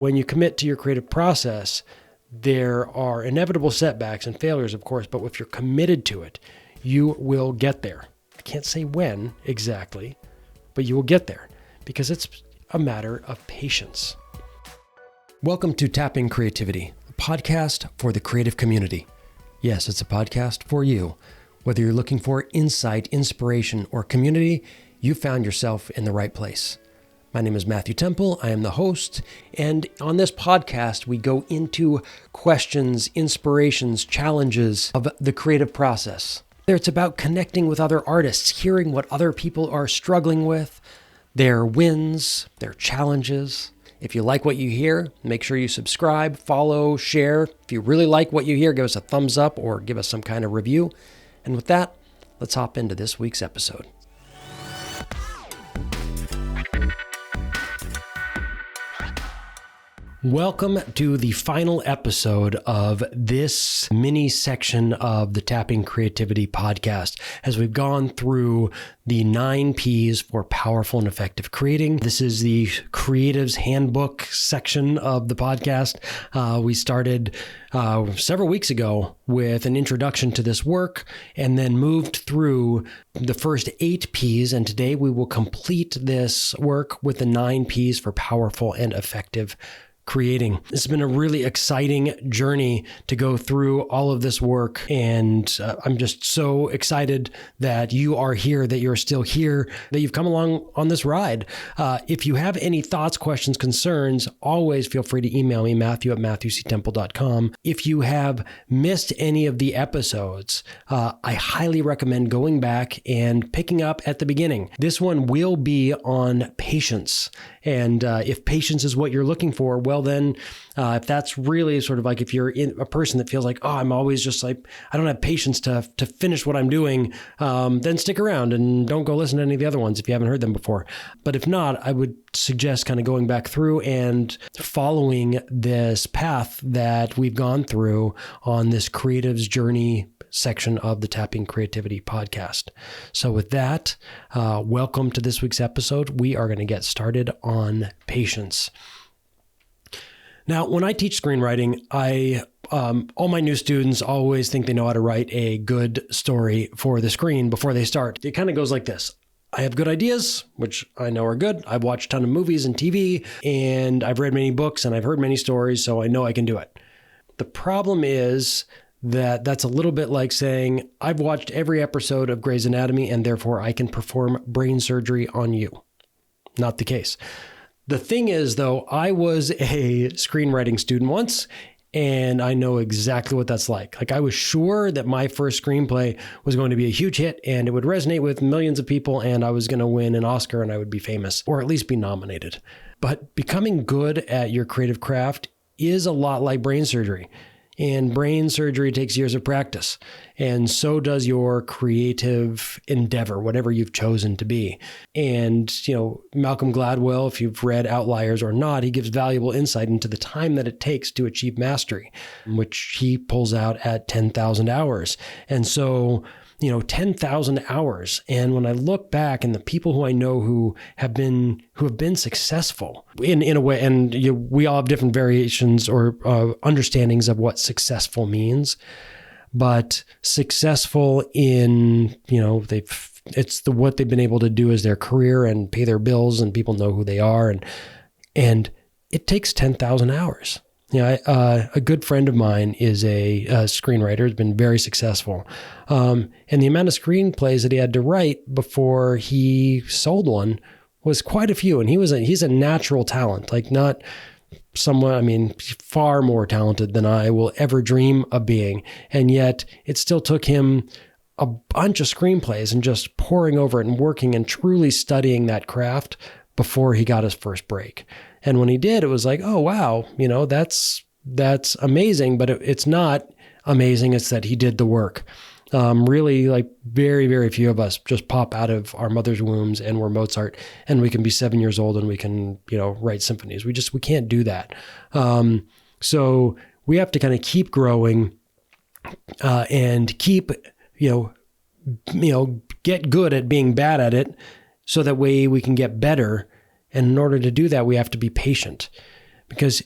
When you commit to your creative process, there are inevitable setbacks and failures, of course, but if you're committed to it, you will get there. I can't say when exactly, but you will get there because it's a matter of patience. Welcome to Tapping Creativity, a podcast for the creative community. Yes, it's a podcast for you. Whether you're looking for insight, inspiration, or community, you found yourself in the right place. My name is Matthew Temple. I am the host, and on this podcast, we go into questions, inspirations, challenges of the creative process. It's about connecting with other artists, hearing what other people are struggling with, their wins, their challenges. If you like what you hear, make sure you subscribe, follow, share. If you really like what you hear, give us a thumbs up or give us some kind of review. And with that, let's hop into this week's episode. Welcome to the final episode of this mini section of the Tapping Creativity podcast. As we've gone through the 9 P's for powerful and effective creating. This is the Creative's Handbook section of the podcast. We started several weeks ago with an introduction to this work and then moved through the first 8 P's. And today we will complete this work with the 9 P's for powerful and effective creating. It's been a really exciting journey to go through all of this work, and I'm just so excited that you are here, that you're still here, that you've come along on this ride. If you have any thoughts, questions, concerns, always feel free to email me, matthew@matthewctemple.com. If you have missed any of the episodes, I highly recommend going back and picking up at the beginning. This one will be on patience. And if patience is what you're looking for, well then, if that's really sort of like if you're a person that feels like, oh, I'm always just like, I don't have patience to finish what I'm doing, then stick around and don't go listen to any of the other ones if you haven't heard them before. But if not, I would suggest kind of going back through and following this path that we've gone through on this Creative's Journey section of the Tapping Creativity podcast. So with that, welcome to this week's episode. We are going to get started on patience. Now, when I teach screenwriting, all my new students always think they know how to write a good story for the screen before they start. It kind of goes like this. I have good ideas, which I know are good. I've watched a ton of movies and TV, and I've read many books, and I've heard many stories, so I know I can do it. The problem is that's a little bit like saying, I've watched every episode of Grey's Anatomy, and therefore I can perform brain surgery on you. Not the case. The thing is, though, I was a screenwriting student once, and I know exactly what that's like. Like, I was sure that my first screenplay was going to be a huge hit, and it would resonate with millions of people, and I was going to win an Oscar, and I would be famous, or at least be nominated. But becoming good at your creative craft is a lot like brain surgery. And brain surgery takes years of practice. And so does your creative endeavor, whatever you've chosen to be. And, Malcolm Gladwell, if you've read Outliers or not, he gives valuable insight into the time that it takes to achieve mastery, which he pulls out at 10,000 hours. And so, 10,000 hours. And when I look back and the people who I know who have been successful in a way, and we all have different variations or understandings of what successful means, but successful in, what they've been able to do as their career and pay their bills and people know who they are. And it takes 10,000 hours. A good friend of mine is a screenwriter, has been very successful. And the amount of screenplays that he had to write before he sold one was quite a few. And he's a natural talent, like not someone, far more talented than I will ever dream of being. And yet it still took him a bunch of screenplays and just poring over it and working and truly studying that craft before he got his first break. And when he did, it was like, oh, wow, that's amazing, but it's not amazing. It's that he did the work. Really, like very, very few of us just pop out of our mother's wombs and we're Mozart and we can be 7 years old and we can, write symphonies. We can't do that. So we have to kind of keep growing and keep, get good at being bad at it so that way we can get better. And in order to do that, we have to be patient because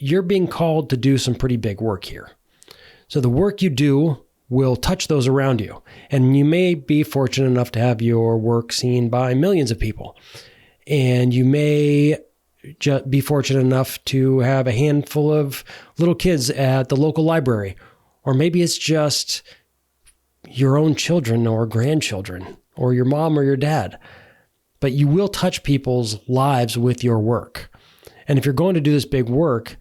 you're being called to do some pretty big work here. So the work you do will touch those around you. And you may be fortunate enough to have your work seen by millions of people. And you may be fortunate enough to have a handful of little kids at the local library. Or maybe it's just your own children or grandchildren or your mom or your dad. But you will touch people's lives with your work. And if you're going to do this big work,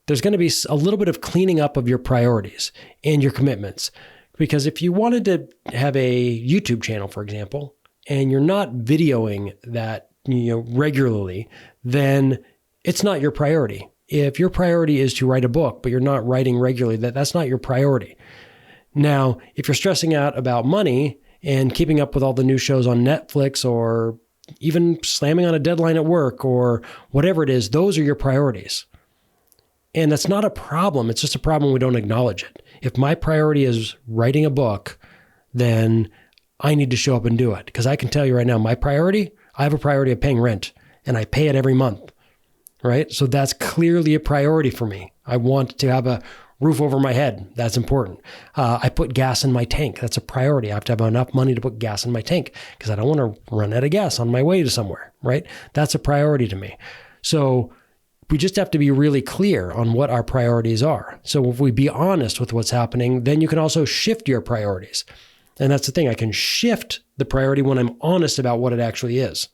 there's going to be a little bit of cleaning up of your priorities and your commitments. Because if you wanted to have a YouTube channel, for example, and you're not videoing that regularly, then it's not your priority. If your priority is to write a book, but you're not writing regularly, that's not your priority. Now, if you're stressing out about money and keeping up with all the new shows on Netflix or even slamming on a deadline at work or whatever it is, those are your priorities. And that's not a problem. It's just a problem we don't acknowledge it. If my priority is writing a book, then I need to show up and do it. Because I can tell you right now, I have a priority of paying rent, and I pay it every month, right? So that's clearly a priority for me. I want to have a roof over my head. That's important. I put gas in my tank. That's a priority. I have to have enough money to put gas in my tank because I don't want to run out of gas on my way to somewhere, right? That's a priority to me. So we just have to be really clear on what our priorities are. So if we be honest with what's happening, then you can also shift your priorities. And that's the thing. I can shift the priority when I'm honest about what it actually is.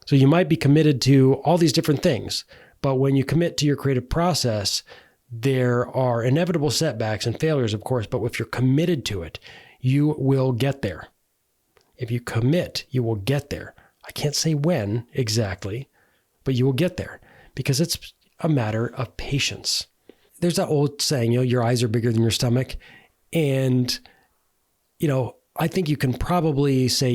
So you might be committed to all these different things, but when you commit to your creative process, there are inevitable setbacks and failures, of course, but if you're committed to it, you will get there. If you commit, you will get there. I can't say when exactly, but you will get there because it's a matter of patience. There's that old saying, your eyes are bigger than your stomach. And, I think you can probably say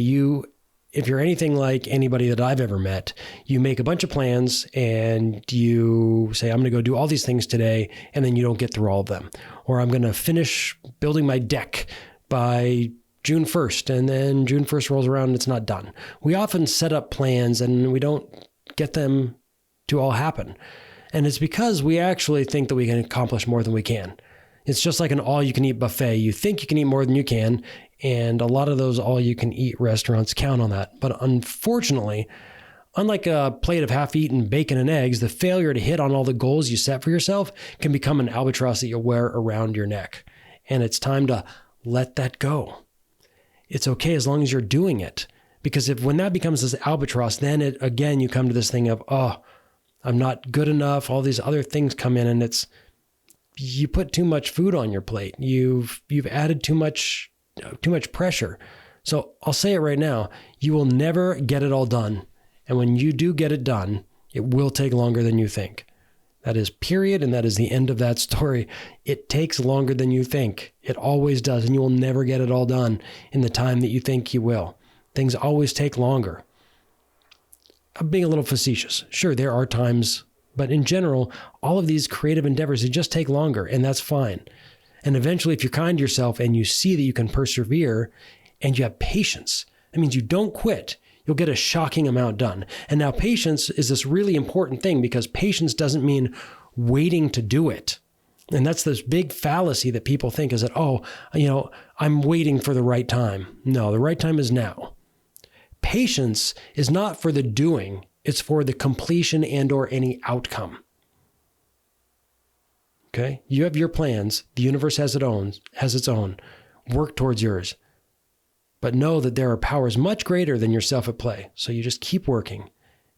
if you're anything like anybody that I've ever met, you make a bunch of plans and you say, I'm going to go do all these things today, and then you don't get through all of them. Or I'm going to finish building my deck by June 1st, and then June 1st rolls around and it's not done. We often set up plans and we don't get them to all happen. And it's because we actually think that we can accomplish more than we can. It's just like an all-you-can-eat buffet. You think you can eat more than you can, and a lot of those all-you-can-eat restaurants count on that. But unfortunately, unlike a plate of half-eaten bacon and eggs, the failure to hit on all the goals you set for yourself can become an albatross that you wear around your neck. And it's time to let that go. It's okay as long as you're doing it. Because when that becomes this albatross, then again, you come to this thing of, I'm not good enough. All these other things come in, and you put too much food on your plate. You've added too much pressure. So I'll say it right now, you will never get it all done. And when you do get it done, it will take longer than you think. That is period. And that is the end of that story. It takes longer than you think. It always does. And you will never get it all done in the time that you think you will. Things always take longer. I'm being a little facetious. Sure, there are times, but in general, all of these creative endeavors, they just take longer, and that's fine. And eventually, if you're kind to yourself and you see that you can persevere and you have patience, that means you don't quit. You'll get a shocking amount done. And now patience is this really important thing because patience doesn't mean waiting to do it. And that's this big fallacy that people think is that, I'm waiting for the right time. No, the right time is now. Patience is not for the doing. It's for the completion and or any outcome. Okay? You have your plans. The universe has its own. Work towards yours. But know that there are powers much greater than yourself at play. So you just keep working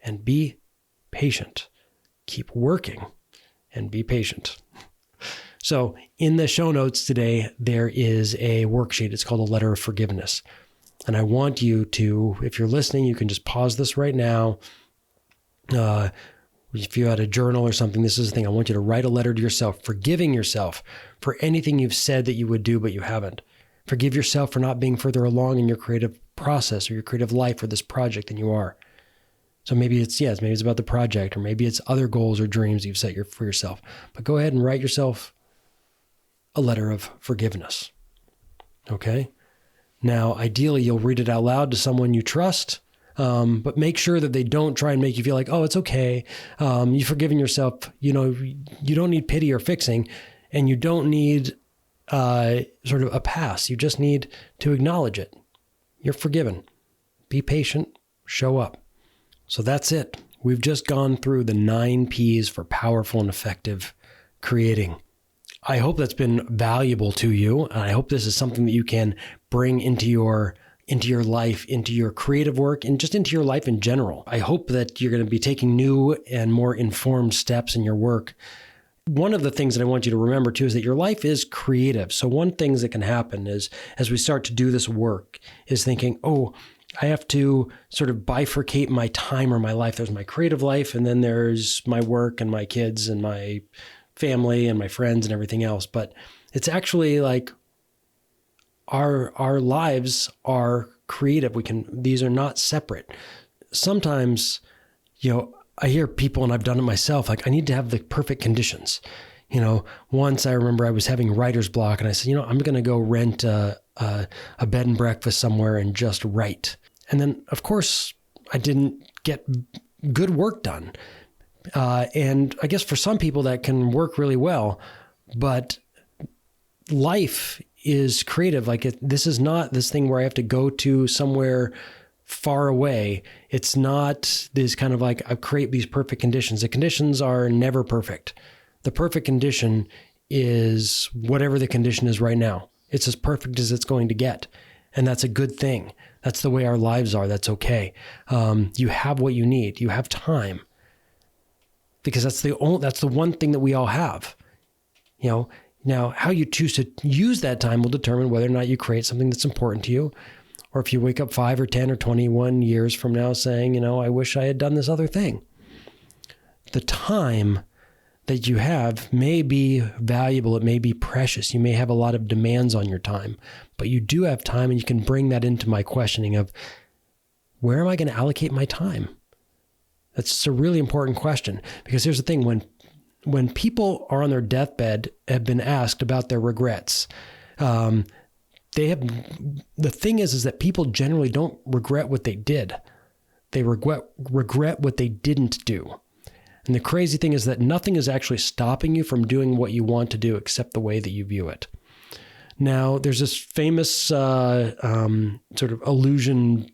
and be patient. Keep working and be patient. So in the show notes today, there is a worksheet. It's called a letter of forgiveness. And I want you to, if you're listening, you can just pause this right now. If you had a journal or something, this is the thing. I want you to write a letter to yourself, forgiving yourself for anything you've said that you would do, but you haven't. Forgive yourself for not being further along in your creative process or your creative life or this project than you are. So maybe it's about the project, or maybe it's other goals or dreams you've set for yourself. But go ahead and write yourself a letter of forgiveness. Okay? Now, ideally, you'll read it out loud to someone you trust, But make sure that they don't try and make you feel like, oh, it's okay. You've forgiven yourself. You don't need pity or fixing, and you don't need sort of a pass. You just need to acknowledge it. You're forgiven. Be patient. Show up. So that's it. We've just gone through the 9 P's for powerful and effective creating. I hope that's been valuable to you. And I hope this is something that you can bring into your life, into your creative work, and just into your life in general. I hope that you're going to be taking new and more informed steps in your work. One of the things that I want you to remember too is that your life is creative. So one thing that can happen is, as we start to do this work, is thinking, oh, I have to sort of bifurcate my time or my life. There's my creative life, and then there's my work and my kids and my family and my friends and everything else. But it's actually like our lives are creative. These are not separate. Sometimes, I hear people, and I've done it myself, like I need to have the perfect conditions. Once I remember I was having writer's block, and I said, I'm going to go rent a bed and breakfast somewhere and just write. And then, of course, I didn't get good work done. And I guess for some people that can work really well, but life is creative. Like this is not this thing where I have to go to somewhere far away. It's not this kind of like I create these perfect conditions. The conditions are never perfect. The perfect condition is whatever the condition is right now. It's as perfect as it's going to get. And that's a good thing. That's the way our lives are. That's okay. You have what you need. You have time. Because that's the one thing that we all have. Now how you choose to use that time will determine whether or not you create something that's important to you, or if you wake up 5 or 10 or 21 years from now saying, I wish I had done this other thing. The time that you have may be valuable. It may be precious. You may have a lot of demands on your time, but you do have time, and you can bring that into my questioning of where am I going to allocate my time? That's a really important question, because here's the thing. When people are on their deathbed, have been asked about their regrets, the thing is that people generally don't regret what they did. They regret what they didn't do. And the crazy thing is that nothing is actually stopping you from doing what you want to do except the way that you view it. Now, there's this famous sort of illusion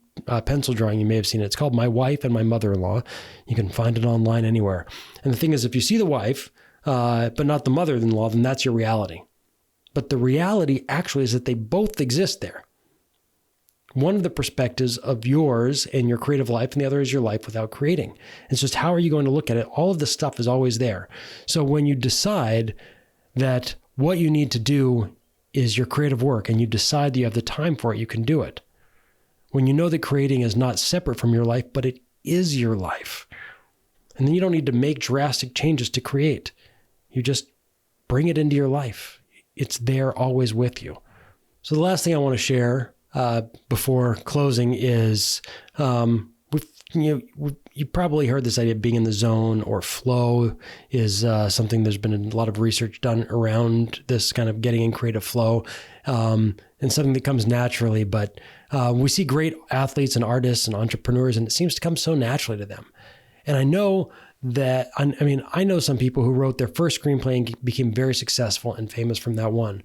pencil drawing. You may have seen it. It's called My Wife and My Mother-in-Law. You can find it online anywhere. And the thing is, if you see the wife, but not the mother-in-law, then that's your reality. But the reality actually is that they both exist there. One of the perspectives of yours and your creative life, and the other is your life without creating. It's just, how are you going to look at it? All of this stuff is always there. So when you decide that what you need to do is your creative work, and you decide that you have the time for it, you can do it. When you know that creating is not separate from your life, but it is your life. And then you don't need to make drastic changes to create. You just bring it into your life. It's there always with you. So the last thing I want to share before closing is, you probably heard this idea of being in the zone, or flow is something. There's been a lot of research done around this kind of getting in creative flow, and something that comes naturally. But we see great athletes and artists and entrepreneurs, and it seems to come so naturally to them. And I know that, I know some people who wrote their first screenplay and became very successful and famous from that one.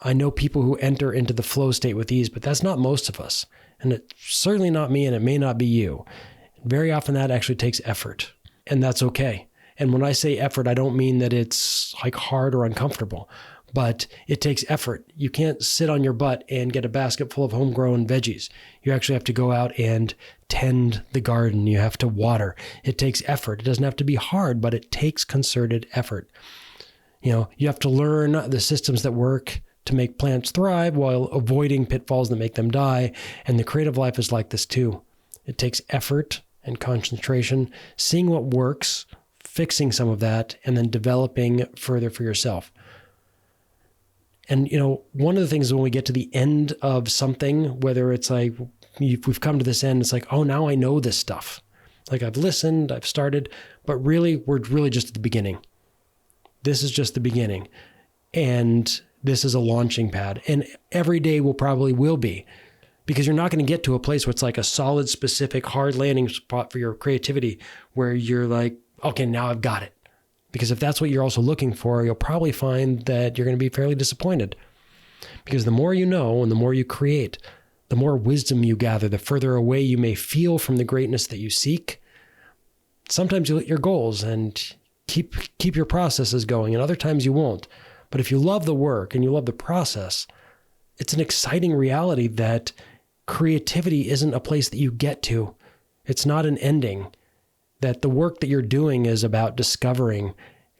I know people who enter into the flow state with ease, but that's not most of us. And it's certainly not me, and it may not be you. Very often that actually takes effort, and that's okay. And when I say effort, I don't mean that it's like hard or uncomfortable, but it takes effort. You can't sit on your butt and get a basket full of homegrown veggies. You actually have to go out and tend the garden. You have to water. It takes effort. It doesn't have to be hard, but it takes concerted effort. You have to learn the systems that work to make plants thrive while avoiding pitfalls that make them die. And the creative life is like this too. It takes effort and concentration, seeing what works, fixing some of that, and then developing further for yourself. And, one of the things when we get to the end of something, whether it's like we've come to this end, it's like, oh, now I know this stuff. Like I've listened, I've started, but really, we're really just at the beginning. This is just the beginning. And this is a launching pad, and every day will be. because you're not going to get to a place where it's like a solid, specific, hard landing spot for your creativity where you're like, okay, now I've got it. Because if that's what you're also looking for, you'll probably find that you're going to be fairly disappointed. Because the more you know and the more you create, the more wisdom you gather, the further away you may feel from the greatness that you seek. Sometimes you'll hit your goals and keep your processes going, and other times you won't. But if you love the work and you love the process, it's an exciting reality that creativity isn't a place that you get to. It's not an ending. That the work that you're doing is about discovering,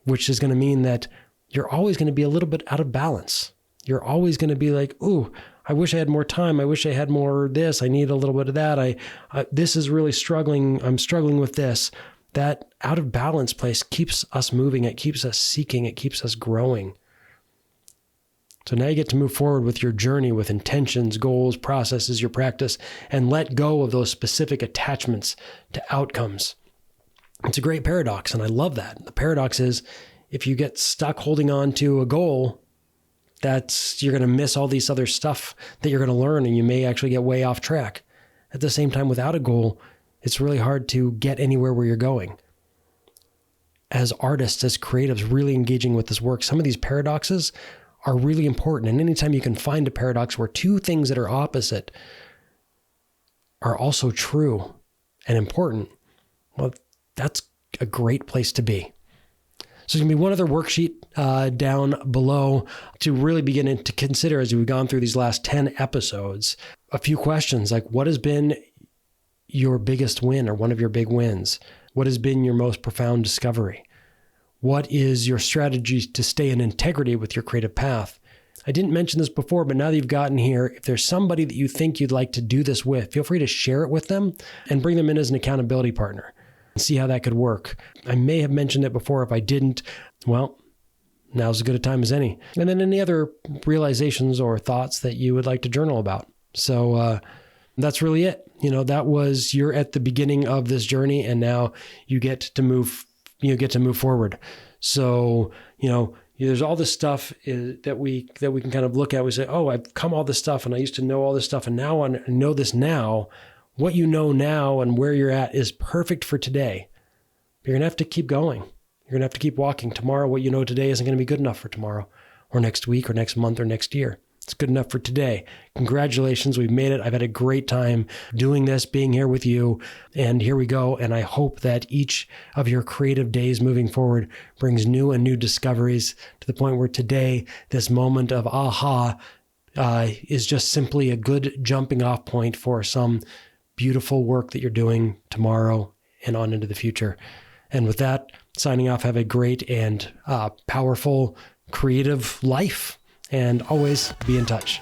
which is going to mean that you're always going to be a little bit out of balance. You're always going to be like, ooh, I wish I had more time. I wish I had more of this. I need a little bit of that. This is really struggling. I'm struggling with this. That out of balance place keeps us moving. It keeps us seeking. It keeps us growing. So now you get to move forward with your journey with intentions, goals, processes, your practice, and let go of those specific attachments to outcomes. It's a great paradox, and I love that. The paradox is if you get stuck holding on to a goal, you're going to miss all these other stuff that you're going to learn, and you may actually get way off track. At the same time, without a goal, it's really hard to get anywhere where you're going. As artists, as creatives, really engaging with this work, some of these paradoxes are really important. And anytime you can find a paradox where two things that are opposite are also true and important, well, that's a great place to be. So there's going to be one other worksheet down below to really begin to consider as we've gone through these last 10 episodes. A few questions like, what has been your biggest win or one of your big wins? What has been your most profound discovery? What is your strategy to stay in integrity with your creative path? I didn't mention this before, but now that you've gotten here, if there's somebody that you think you'd like to do this with, feel free to share it with them and bring them in as an accountability partner. See how that could work. I may have mentioned it before. If I didn't, well, now's as good a time as any. And then any other realizations or thoughts that you would like to journal about. So that's really it. You're at the beginning of this journey, and now you get to move forward. So, there's all this stuff that we can kind of look at. We say, oh, I've come all this stuff and I used to know all this stuff, and now I know this now. What you know now and where you're at is perfect for today. You're going to have to keep going. You're going to have to keep walking. Tomorrow, what you know today isn't going to be good enough for tomorrow or next week or next month or next year. It's good enough for today. Congratulations. We've made it. I've had a great time doing this, being here with you. And here we go. And I hope that each of your creative days moving forward brings new and new discoveries to the point where today, this moment of aha is just simply a good jumping off point for some beautiful work that you're doing tomorrow and on into the future. And with that, signing off, have a great and powerful, creative life, and always be in touch.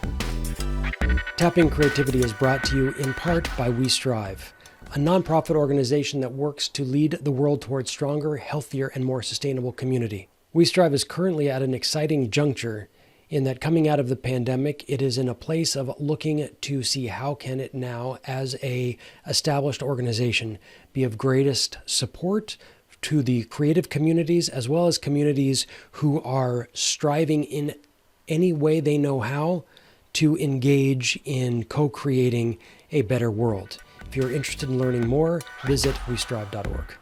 Tapping Creativity is brought to you in part by We Strive, a nonprofit organization that works to lead the world towards stronger, healthier, and more sustainable community. We Strive is currently at an exciting juncture in that coming out of the pandemic, it is in a place of looking to see how can it now, as a established organization, be of greatest support to the creative communities, as well as communities who are striving in any way they know how to engage in co-creating a better world. If you're interested in learning more, visit westrive.org.